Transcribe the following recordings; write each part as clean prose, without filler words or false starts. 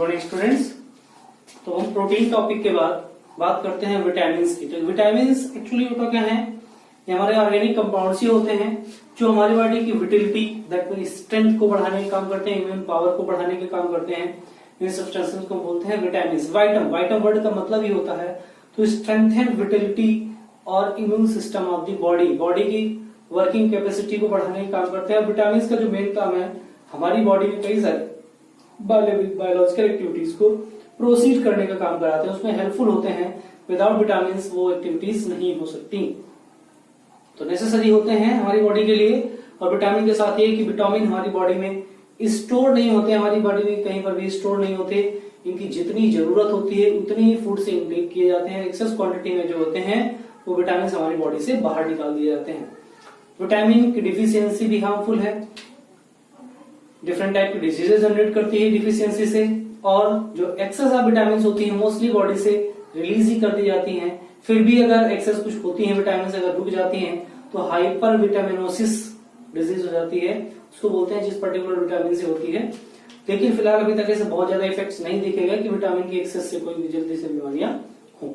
Morning students. तो हम protein topic के बाद बात करते हैं विटामिन्स की। तो विटामिन्स एक्चुअली होता क्या है, ये हमारे ऑर्गेनिक कंपाउंड्स ही होते हैं जो हमारी बॉडी की विटिलिटी दैट मीन स्ट्रेंथ को बढ़ाने का काम करते हैं, इम्यून पावर को बढ़ाने का काम करते हैं। इन सब्सटेंसेस को बोलते हैं विटामिन्स। वाइटम वर्ड का मतलब ही होता है तो स्ट्रेंथन विटिलिटी और immune system of the body की वर्किंग कैपेसिटी को बढ़ाने का काम करते हैं। विटामिन्स का जो मेन काम है, हमारी बॉडी में कई सारे बायोलॉजिकल एक्टिविटीज को प्रोसीड करने का काम कराते हैं, उसमें हेल्पफुल होते हैं। विदाउट विटामिन्स वो एक्टिविटीज नहीं हो सकती, तो नेसेसरी होते हैं हमारी बॉडी के लिए। और विटामिन के साथ ये कि विटामिन हमारी बॉडी में स्टोर नहीं होते, हमारी बॉडी में कहीं पर भी स्टोर नहीं होते। इनकी जितनी जरूरत होती है उतनी ही फूड से इनटेक किए जाते हैं। एक्सेस क्वांटिटी में जो होते हैं वो विटामिन हमारी बॉडी से बाहर निकाल दिए जाते हैं। विटामिन की डिफिशियंसी भी हार्मफुल है, डिफरेंट टाइप की डिजीजेस जनरेट करती है डिफिशियंसी से। और जो एक्सेस ऑफ विटामिन होती है मोस्टली बॉडी से रिलीज ही कर दी जाती हैं। फिर भी अगर एक्सेस कुछ होती है, विटामिन अगर रुक जाती हैं तो हाइपर विटामिनोसिस डिजीज हो जाती है, उसको बोलते हैं, जिस पर्टिकुलर विटामिन से होती है। लेकिन फिलहाल अभी तक ऐसे बहुत ज्यादा इफेक्ट्स नहीं दिखे गए कि विटामिन की एक्सेस से कोई भी जल्दी से बीमारियां हो।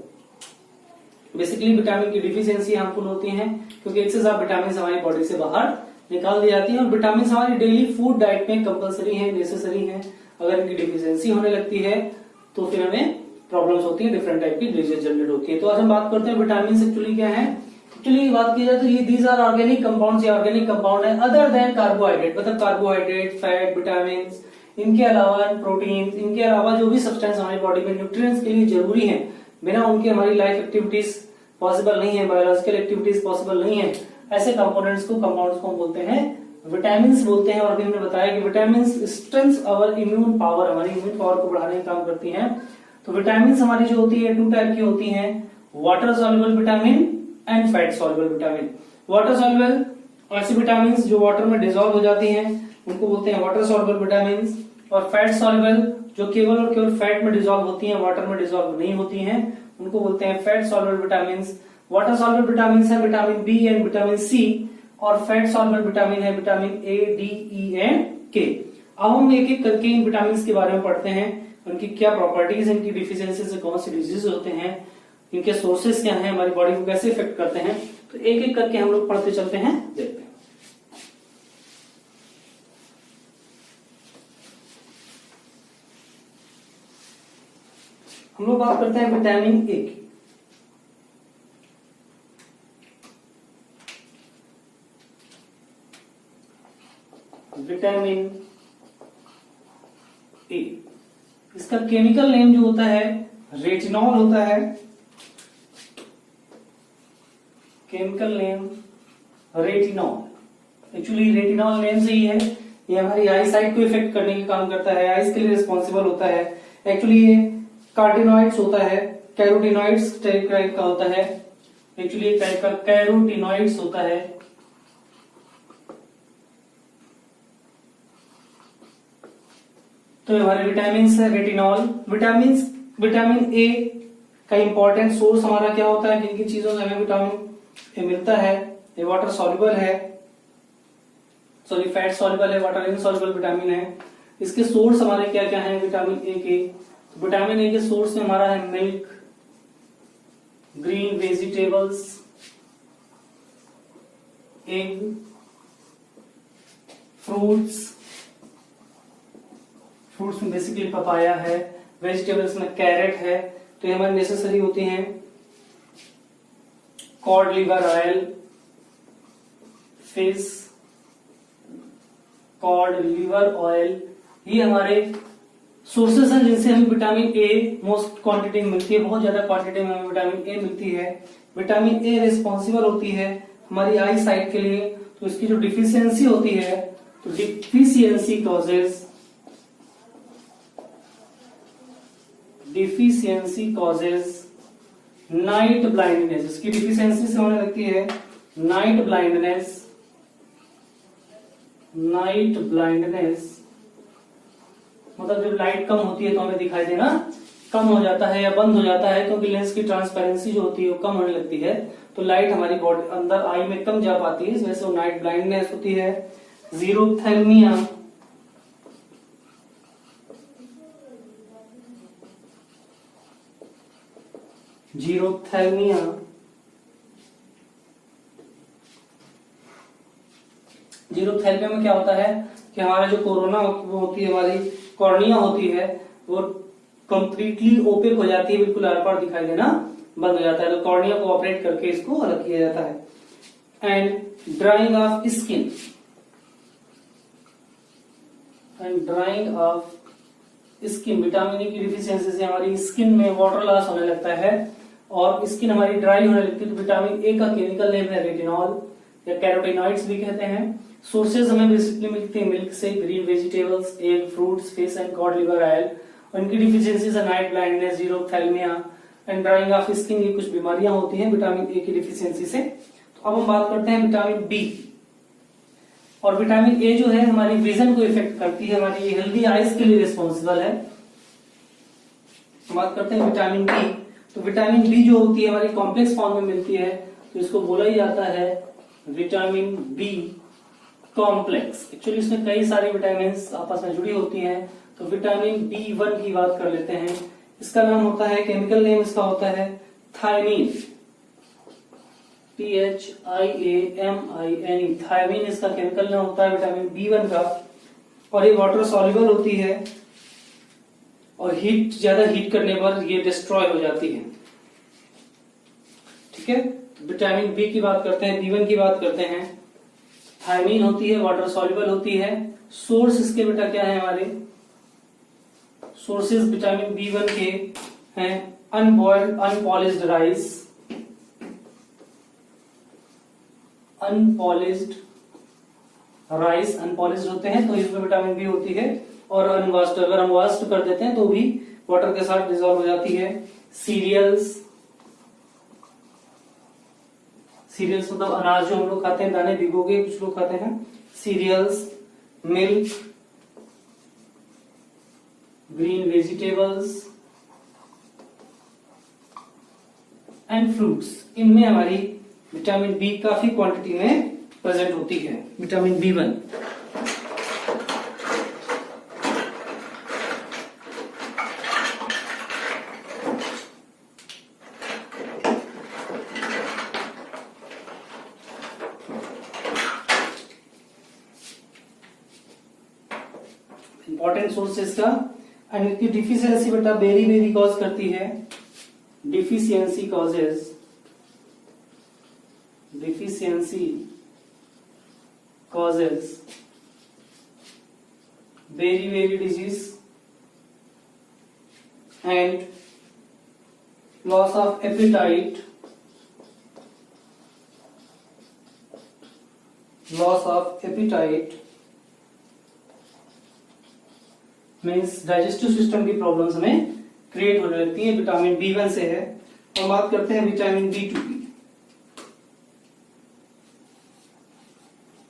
बेसिकली विटामिन की डिफिशियंसी हार्मफुल होती है क्योंकि एक्सेस ऑफ विटामिन हमारी बॉडी से बाहर निकाल दी जाती है। और विटामिन हमारी डेली फूड डाइट में कंपलसरी है, नेसेसरी है। अगर इनकी डिफिशियंसी होने लगती है तो फिर हमें प्रॉब्लम्स होती है, डिफरेंट टाइप की डिजीज जनरेट होती है। तो आज हम बात करते हैं विटामिन एक्चुअली क्या है। एक्चुअली बात की जाए तो ये दीज आर ऑर्गेनिक कंपाउंड्स, ये ऑर्गेनिक कंपाउंड है अदर देन कार्बोहाइड्रेट, मतलब कार्बोहाइड्रेट, फैट, विटामिन, इनके अलावा प्रोटीन, इनके अलावा जो भी सब्सटेंस हमारी बॉडी में न्यूट्रिएंट्स के लिए जरूरी है, बिना उनके हमारी लाइफ एक्टिविटीज पॉसिबल नहीं है, बायोलॉजिकल एक्टिविटीज पॉसिबल नहीं है। ऐसे कंपोनेंट्स को, कंपाउंड्स को बोलते हैं विटामिन्स बोलते हैं। और अभी हमने बताया कि vitamins strengths our immune power, हमारी इम्यून पावर को बढ़ाने का काम करती हैं। तो विटामिन्स हमारी जो होती है 2 टाइप की होती हैं, water soluble vitamin and fat soluble vitamin. Water soluble ऐसी विटामिन जो वाटर में डिसॉल्व हो जाती हैं उनको बोलते हैं वाटर सॉल्युबल विटामिन। और फैट सॉल्युबल जो केवल और केवल फैट में डिसॉल्व होती हैं, वाटर में डिसॉल्व नहीं होती हैं, उनको बोलते हैं fat soluble vitamin. Water soluble vitamin है vitamin B and vitamin C, और फैट सॉल्युबल विटामिन है vitamin A, D, E and K. अब हम एक एक करके इन विटामिन के बारे में पढ़ते हैं, उनकी क्या प्रॉपर्टीज, इनकी डिफिशियंसी से कौन से डिजीज होते हैं, इनके सोर्सेस क्या हैं, हमारी बॉडी को कैसे इफेक्ट करते हैं। तो एक एक करके हम लोग पढ़ते चलते हैं, देखते हैं। हम लोग बात करते हैं विटामिन ए की। विटामिन ए, इसका केमिकल नेम जो होता है रेटिनॉल होता है। Chemical name retinol. Actually retinol name से ही है, ये हमारी आई साइट को इफेक्ट करने का काम करता है, आईज के लिए रिस्पॉन्सिबल होता है। एक्चुअली ये कार्टिनॉइड्स होता है, कैरोटिनॉइड्स टाइप का होता है। एक्चुअली एक टाइप का कैरोटिनॉइड्स होता है। तो हमारे विटामिन है रेटिनॉल। विटामिन ए का इंपॉर्टेंट सोर्स हमारा क्या होता है, किन किन चीजों से हमें विटामिन ए मिलता है। ये वाटर सॉल्युबल है, सॉरी फैट सॉल्युबल है, वाटर इनसॉल्युबल विटामिन है। इसके सोर्स हमारे क्या क्या है विटामिन ए के। विटामिन ए के सोर्स में हमारा है milk, green vegetables, egg, fruits में बेसिकली पपाया है, वेजिटेबल्स में कैरेट है। तो ये हमारी नेसेसरी होती हैं। Code liver oil, fish, code liver oil, ये हमारे सोर्सेस हैं जिनसे हमें विटामिन ए मोस्ट क्वांटिटी में मिलती है, बहुत ज्यादा क्वांटिटी में हमें विटामिन ए मिलती है। विटामिन ए रिस्पॉन्सिबल होती है हमारी आई साइट के लिए। तो इसकी जो डिफिशियंसी होती है, तो डिफिशियंसी कॉजेज नाइट ब्लाइंडनेस। इसकी डिफिशियंसी से होने लगती है नाइट ब्लाइंडनेस, मतलब जब लाइट कम होती है तो हमें दिखाई देना कम हो जाता है या बंद हो जाता है, क्योंकि लेंस की ट्रांसपेरेंसी जो होती है वो कम होने लगती है, तो लाइट हमारी बॉडी अंदर आई में कम जा पाती है, इस वजह से वो नाइट ब्लाइंडनेस होती है। जीरोथैल्मिया जीरोथैल्मिया, जीरोथैल्मिया में क्या होता है कि हमारा जो कोरोना वो होती है, हमारी कॉर्निया होती है, वो कंप्लीटली ओपेक हो जाती है, बिल्कुल आर पार दिखाई देना बंद हो जाता है, तो कॉर्निया को ऑपरेट करके इसको अलग किया जाता है। And drying of skin, and drying of skin, vitamin E की डिफिशियंसी से हमारी स्किन में वाटर लॉस होने लगता है और स्किन हमारी ड्राई होने लगती है। तो विटामिन ए का केमिकल नेम है रेटिनॉल या कैरोटीनॉइड्स भी कहते हैं। सोर्सेज हमें बेसिकली मिलते हैं मिल्क से, green vegetables, egg, fruits, fish and cod liver oil. उनकी डिफिशियंसीज है night blindness, xerophthalmia and drying of skin, ये कुछ बीमारियां होती हैं विटामिन ए की डिफिशियंसी से। तो अब हम बात करते हैं विटामिन बी। और विटामिन ए जो है हमारी विजन को इफेक्ट करती है, हमारी हेल्दी आईज के लिए रिस्पॉन्सिबल है। हम बात करते हैं विटामिन बी। तो विटामिन बी जो होती है हमारी कॉम्प्लेक्स फॉर्म में मिलती है, तो इसको बोला ही जाता है विटामिन बी कॉम्प्लेक्स। एक्चुअली इसमें कई सारी विटामिन आपस में जुड़ी होती हैं। तो विटामिन बी1 की बात कर लेते हैं। इसका नाम होता है, केमिकल नेम इसका होता है थायमीन, THIAMINE, थायमीन इसका केमिकल नेम होता है विटामिन बी1 का। और ये वाटर सॉल्युबल होती है और ज्यादा हीट करने पर ये डिस्ट्रॉय हो जाती है। ठीक है, विटामिन बी की बात करते हैं, बी1 की बात करते हैं। थायमीन होती है, वाटर सॉल्युबल होती है। सोर्स इसके बेटा क्या है, हमारे सोर्सेज विटामिन बी1 के हैं unboiled unpolished rice, unpolished rice unpolished होते हैं तो इसमें विटामिन बी होती है। और अनवाश्ड, अगर हम वाश्ड कर देते हैं तो भी वाटर के साथ डिसॉल्व हो जाती है। सीरियल्स, सीरियल्स मतलब अनाज जो हम लोग खाते हैं, दाने भिगो के कुछ लोग खाते हैं। Cereals, milk, green vegetables and fruits, इनमें हमारी विटामिन बी काफी क्वांटिटी में प्रेजेंट होती है, विटामिन बी1। इंपॉर्टेंट सोर्स इसका। एंड इसकी डिफिशियंसी बेटा वेरी कॉज करती है। Deficiency causes, deficiency causes very disease and loss of appetite, means digestive system की प्रॉब्लम्स हमें क्रिएट होने लगती है, विटामिन बी1 से है। और बात करते हैं विटामिन बी2 की।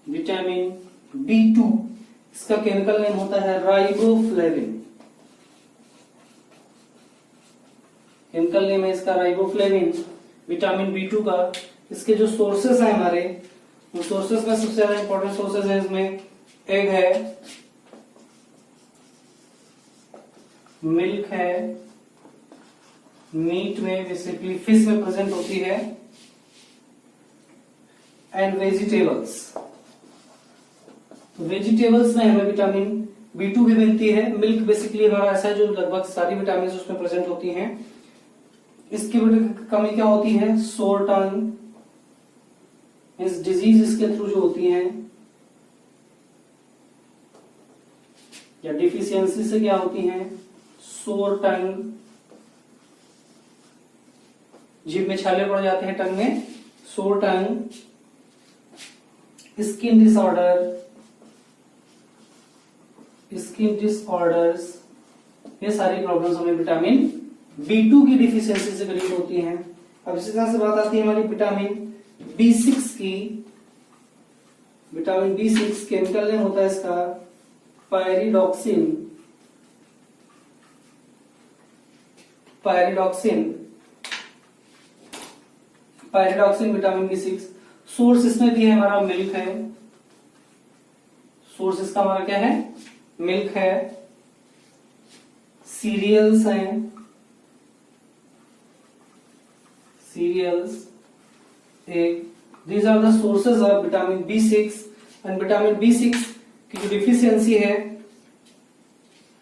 विटामिन बी2 इसका केमिकल नेम होता है राइबोफ्लेविन, केमिकल नेम है इसका राइबोफ्लेविन, विटामिन बी2 का। इसके जो सोर्सेस हैं हमारे, वो सोर्सेस में सबसे ज्यादा इंपॉर्टेंट सोर्सेस है इसमें एग है, मिल्क है, मीट में बेसिकली फिश में प्रेजेंट होती है, एंड वेजिटेबल्स। तो वेजिटेबल्स में हमें विटामिन बी2 भी मिलती है। मिल्क बेसिकली हमारा ऐसा है जो लगभग सारी विटामिन उसमें प्रेजेंट होती हैं। इसकी कमी क्या होती है, सोर टंग, इस डिजीज इसके थ्रू जो होती हैं, या डिफिशियंसी से क्या होती हैं, सोर टंग, जीभ में छाले पड़ जाते हैं टंग में, सोर टंग, स्किन डिसऑर्डर्स, ये सारी प्रॉब्लम्स हमें विटामिन बी2 की डिफिशियंसी से करीब होती हैं। अब इसी तरह से बात आती है हमारी विटामिन बी6 की। विटामिन बी6 केमिकल नेम होता है इसका pyridoxine, pyridoxine vitamin B6. Source इसमें भी है हमारा मिल्क है, सोर्स इसका हमारा क्या है, मिल्क है, सीरियल्स हैं, cereals, egg. These are the sources of vitamin B6 and vitamin B6 की जो डिफिशियंसी है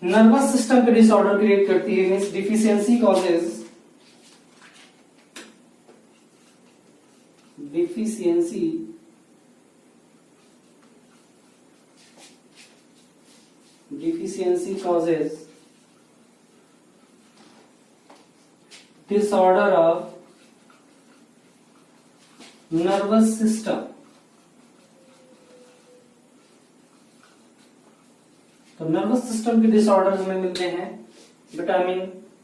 नर्वस सिस्टम पे डिसऑर्डर क्रिएट करती है। Means deficiency causes deficiency causes disorder of nervous system। तो नर्वस सिस्टम के डिसऑर्डर हमें मिलते हैं विटामिन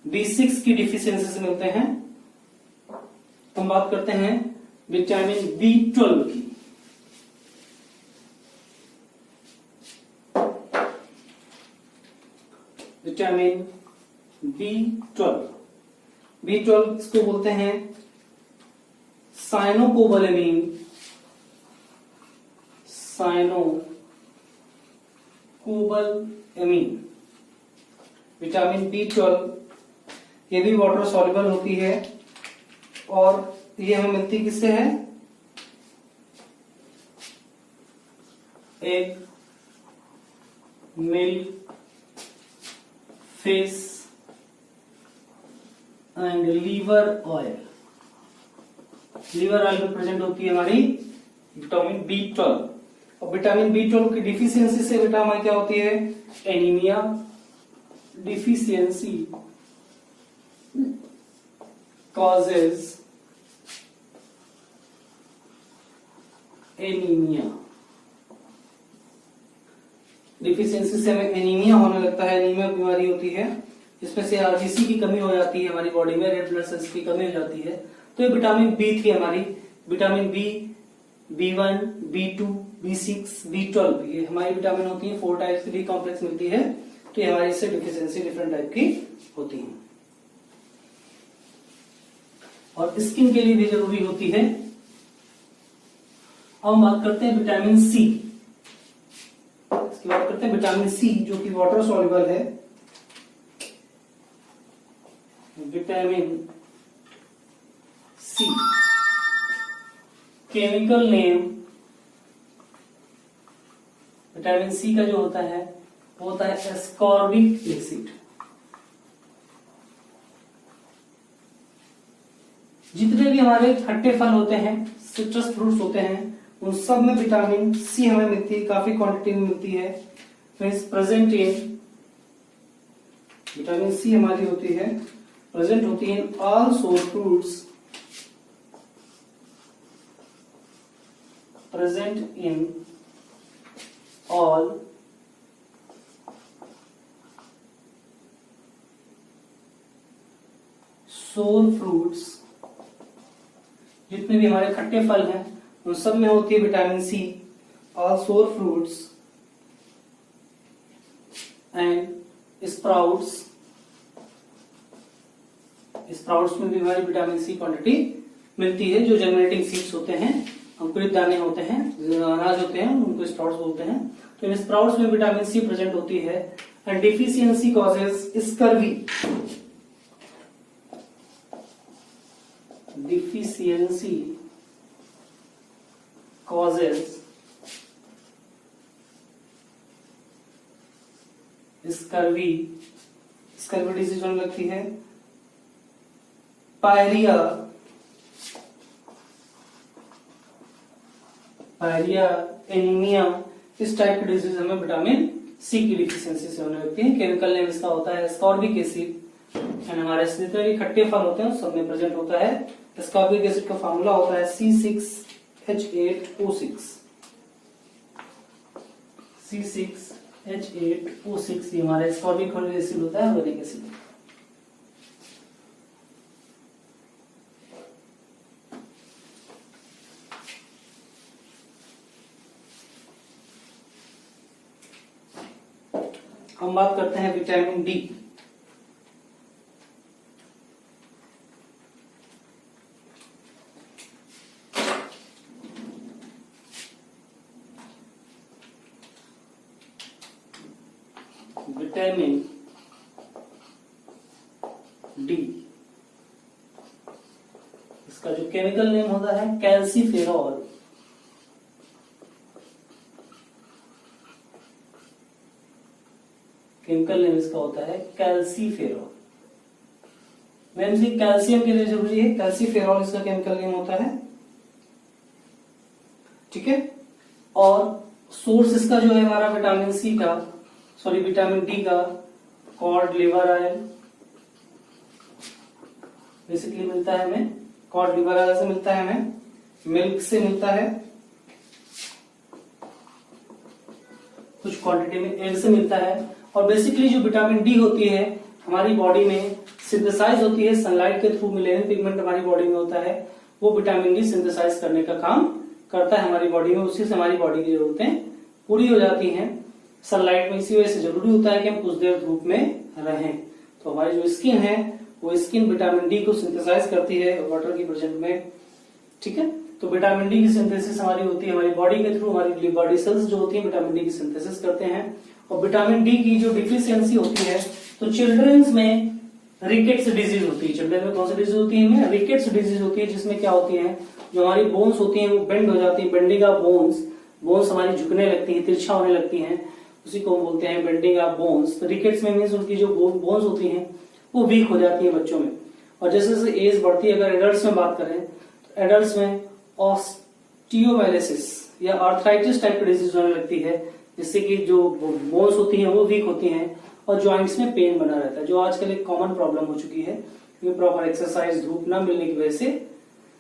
B6 की डिफिशियंसी से मिलते हैं। हम बात करते हैं विटामिन B12 की। विटामिन B12 इसको बोलते हैं साइनोकोबालेमिन। विटामिन B12 ये भी वाटर सॉल्युबल होती है और ये हमें मिलती किससे है? Egg, milk, fish and liver oil. Liver oil में प्रेजेंट होती है हमारी विटामिन B12। और विटामिन B12 की डिफिशियंसी से बेटा हमारी क्या होती है? Anaemia. Deficiency causes anaemia. Deficiency से हमें एनीमिया होने लगता है। एनीमिया बीमारी होती है जिसमें से आरबीसी की कमी हो जाती है हमारी बॉडी में, रेड ब्लड सेल्स की कमी हो जाती है। तो ये विटामिन B थी हमारी। Vitamin B, B1, B2, B6, B12 ये हमारी विटामिन होती है। 4 टाइप्स की बी कॉम्प्लेक्स मिलती है। तो ये हमारी इससे डिफिशियंसी डिफरेंट टाइप की होती है और स्किन के लिए भी जरूरी होती है। अब हम बात करते हैं विटामिन सी। इसकी बात करते हैं विटामिन सी जो कि वाटर सॉल्युबल है। Vitamin C chemical name vitamin C का जो होता है वो होता है एस्कॉर्बिक एसिड। जितने भी हमारे खट्टे फल होते हैं, सिट्रस फ्रूट्स होते हैं, उन सब में विटामिन सी हमें मिलती है, काफी क्वांटिटी में मिलती है। प्रेजेंट इन विटामिन सी हमारी होती है प्रेजेंट होती है इन ऑल सोर फ्रूट्स। प्रेजेंट इन ऑल सोर फ्रूट्स। जितने भी हमारे खट्टे फल हैं उन सब में होती है विटामिन सी। ऑल सोर फ्रूट्स एंड स्प्राउट्स। स्प्राउट्स में भी हमारी विटामिन सी क्वांटिटी मिलती है। जो जनरेटिंग सीड्स होते हैं, अंकुरित दाने होते हैं, अनाज होते हैं, उनको स्प्राउट्स बोलते हैं। तो इन स्प्राउट्स में विटामिन सी प्रेजेंट होती है। And deficiency causes scurvy. Deficiency causes scurvy. Scurvy disease होने लगती है। पायरिया एनीमिया इस टाइप की डिजीज हमें विटामिन सी की डिफिशियंसी से होने लगती है। केमिकल नेम इसका होता है एस्कॉर्बिक एसिड। एंड हमारे जितने भी खट्टे फल होते हैं सब में प्रेजेंट होता है। एस्कॉर्बिक एसिड का फॉर्मूला होता है C6H8O6। C6H8O6 ये हमारा एस्कॉर्बिक एसिड होता है, ऑर्गेनिक एसिड। हम बात करते हैं विटामिन डी। विटामिन डी तो केमिकल नेम होता है कैल्सीफेरॉल। केमिकल नेम इसका होता है कैल्सीफेरॉल। मैम जी कैल्शियम के लिए जरूरी है, कैल्सीफेरॉल इसका केमिकल नेम होता है, ठीक है। और सोर्स इसका जो है हमारा विटामिन सी का, सॉरी विटामिन डी का कॉड लिवर आयल बेसिकली मिलता है हमें। कॉड लिवर आयल से मिलता है हमें, मिल्क से मिलता है, कुछ क्वांटिटी में एग से मिलता है। और बेसिकली जो विटामिन डी होती है हमारी बॉडी में सिंथेसाइज होती है सनलाइट के थ्रू। मिलेनियम पिगमेंट हमारी बॉडी में होता है, वो विटामिन डी सिंथेसाइज करने का काम करता है हमारी बॉडी में। उसी से हमारी बॉडी की जरूरतें पूरी हो जाती हैं सनलाइट में। इसी वजह से जरूरी होता है कि हम कुछ देर धूप में रहें। तो हमारी जो स्किन है वो स्किन विटामिन डी को सिंथेसाइज करती है वाटर की प्रेजेंट में, ठीक है। तो विटामिन डी की सिंथेसिस हमारी होती है हमारी बॉडी के थ्रू। हमारी बॉडी सेल्स जो होती है विटामिन डी की सिंथेसिस करते हैं। और विटामिन डी की जो डिफिशियंसी होती है तो चिल्ड्रंस में रिकेट्स डिजीज होती है। चिल्ड्रन में कौन सी डिजीज होती है? रिकेट्स डिजीज होती है, जिसमें क्या होती है जो हमारी बोन्स होती हैं वो बेंड हो जाती है। बेंडिंग ऑफ बोन्स हमारी झुकने लगती है, तिरछा होने लगती हैं, उसी को बोलते हैं बेंडिंग ऑफ बोन्स। तो रिकेट्स में मीन्स उनकी जो बोन्स होती हैं वो वीक हो जाती है बच्चों में। और जैसे जैसे एज बढ़ती है, अगर एडल्ट्स में बात करें तो एडल्ट्स में ऑस्टियोमाइलिसिस या आर्थराइटिस टाइप की डिजीज होने लगती है, जिससे कि जो बोन्स होती हैं वो वीक होती हैं और जॉइंट्स में पेन बना रहता है, जो आजकल एक कॉमन प्रॉब्लम हो चुकी है। क्योंकि प्रॉपर एक्सरसाइज धूप ना मिलने की वजह से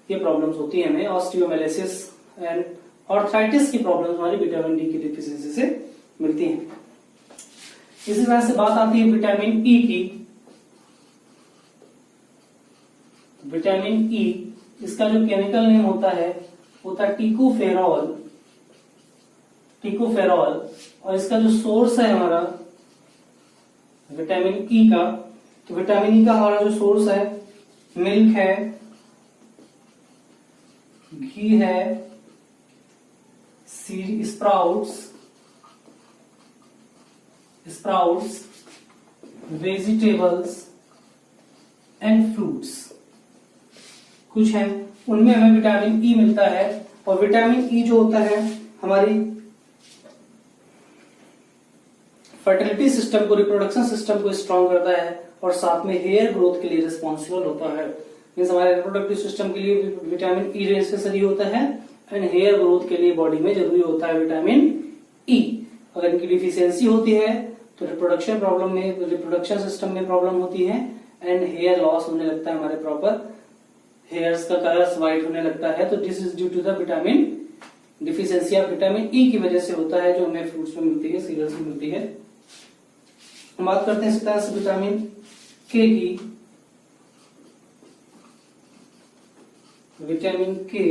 ये प्रॉब्लम्स होती है हमें। ऑस्टियोमाइलिसिस एंड आर्थराइटिस की प्रॉब्लम्स हमारी विटामिन डी की डिफिशियंसी से मिलती हैं। इसी तरह से बात आती है विटामिन ई की। विटामिन ई इसका जो केमिकल नेम होता है टिकोफेरॉल। और इसका जो सोर्स है हमारा विटामिन ई का, तो विटामिन ई का हमारा जो सोर्स है मिल्क है, घी है, seed sprouts, vegetables and fruits कुछ है, उनमें हमें विटामिन ई मिलता है। और विटामिन ई जो होता है हमारी फर्टिलिटी सिस्टम को, रिप्रोडक्शन सिस्टम को स्ट्रॉन्ग करता है और साथ में हेयर ग्रोथ के लिए रिस्पॉन्सिबल होता है। मीन्स हमारे रिप्रोडक्टिव सिस्टम के लिए विटामिन ई नेसेसरी होता है एंड हेयर ग्रोथ के लिए बॉडी में जरूरी होता है विटामिन ई। अगर इनकी डिफिशियंसी होती है तो रिप्रोडक्शन सिस्टम में प्रॉब्लम होती है एंड हेयर लॉस होने लगता है, हमारे प्रॉपर हेयर्स का कलर व्हाइट होने लगता है। तो this is due to the vitamin deficiency of vitamin E की वजह से होता है, जो हमें फ्रूट्स में मिलती है, सीरियल्स में मिलती है। हम बात करते हैं इसी तरह से विटामिन के की। विटामिन के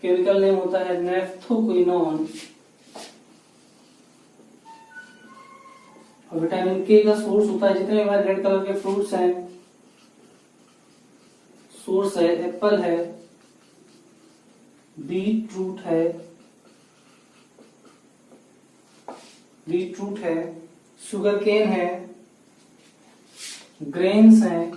केमिकल नेम होता है नेफ्थोक्विनोन। और विटामिन के का सोर्स होता है, जितने हमारे रेड कलर के फ्रूट्स हैं, सोर्स है एप्पल है, बीटरूट है, शुगर केन है, ग्रेन्स हैं,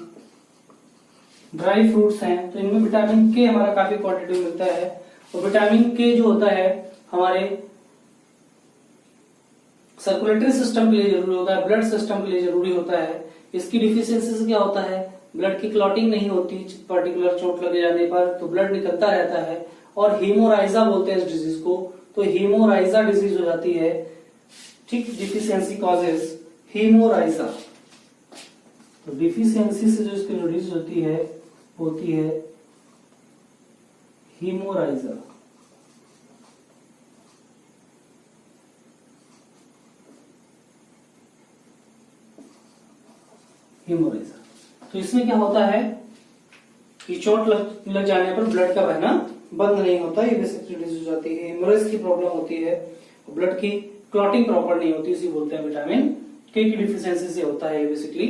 ड्राई फ्रूट्स हैं। तो इनमें विटामिन के हमारा काफी क्वांटिटी में मिलता है। और विटामिन के जो होता है हमारे सर्कुलेटरी सिस्टम के लिए जरूरी होता है, ब्लड सिस्टम के लिए जरूरी होता है। इसकी डिफिशियंसी से क्या होता है, ब्लड की क्लॉटिंग नहीं होती, पर्टिकुलर चोट लगे जाने पर तो ब्लड निकलता रहता है और हीमोराइजा बोलते हैं इस डिजीज को। तो हीमोराइजा डिजीज हो जाती है, ठीक। Deficiency causes haemorrhage. तो डिफिशियंसी से जो इसकी डिजीज होती है हीमोराइजा। तो इसमें क्या होता है कि चोट लग जाने पर ब्लड का बहना बंद नहीं होता, ये बेसिकली डिजीज हो जाती है। हेमोरेज की प्रॉब्लम होती है, ब्लड की क्लॉटिंग प्रॉपर नहीं होती, इसी बोलते हैं विटामिन के की डिफिशियंसी से होता है बेसिकली,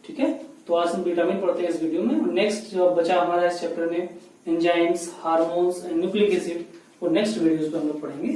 ठीक है। तो आज हम विटामिन पढ़ते हैं इस वीडियो में। नेक्स्ट जो बचा हमारा इस चैप्टर में enzymes, hormones and nucleic acid, वो नेक्स्ट वीडियोस पे हम लोग पढ़ेंगे।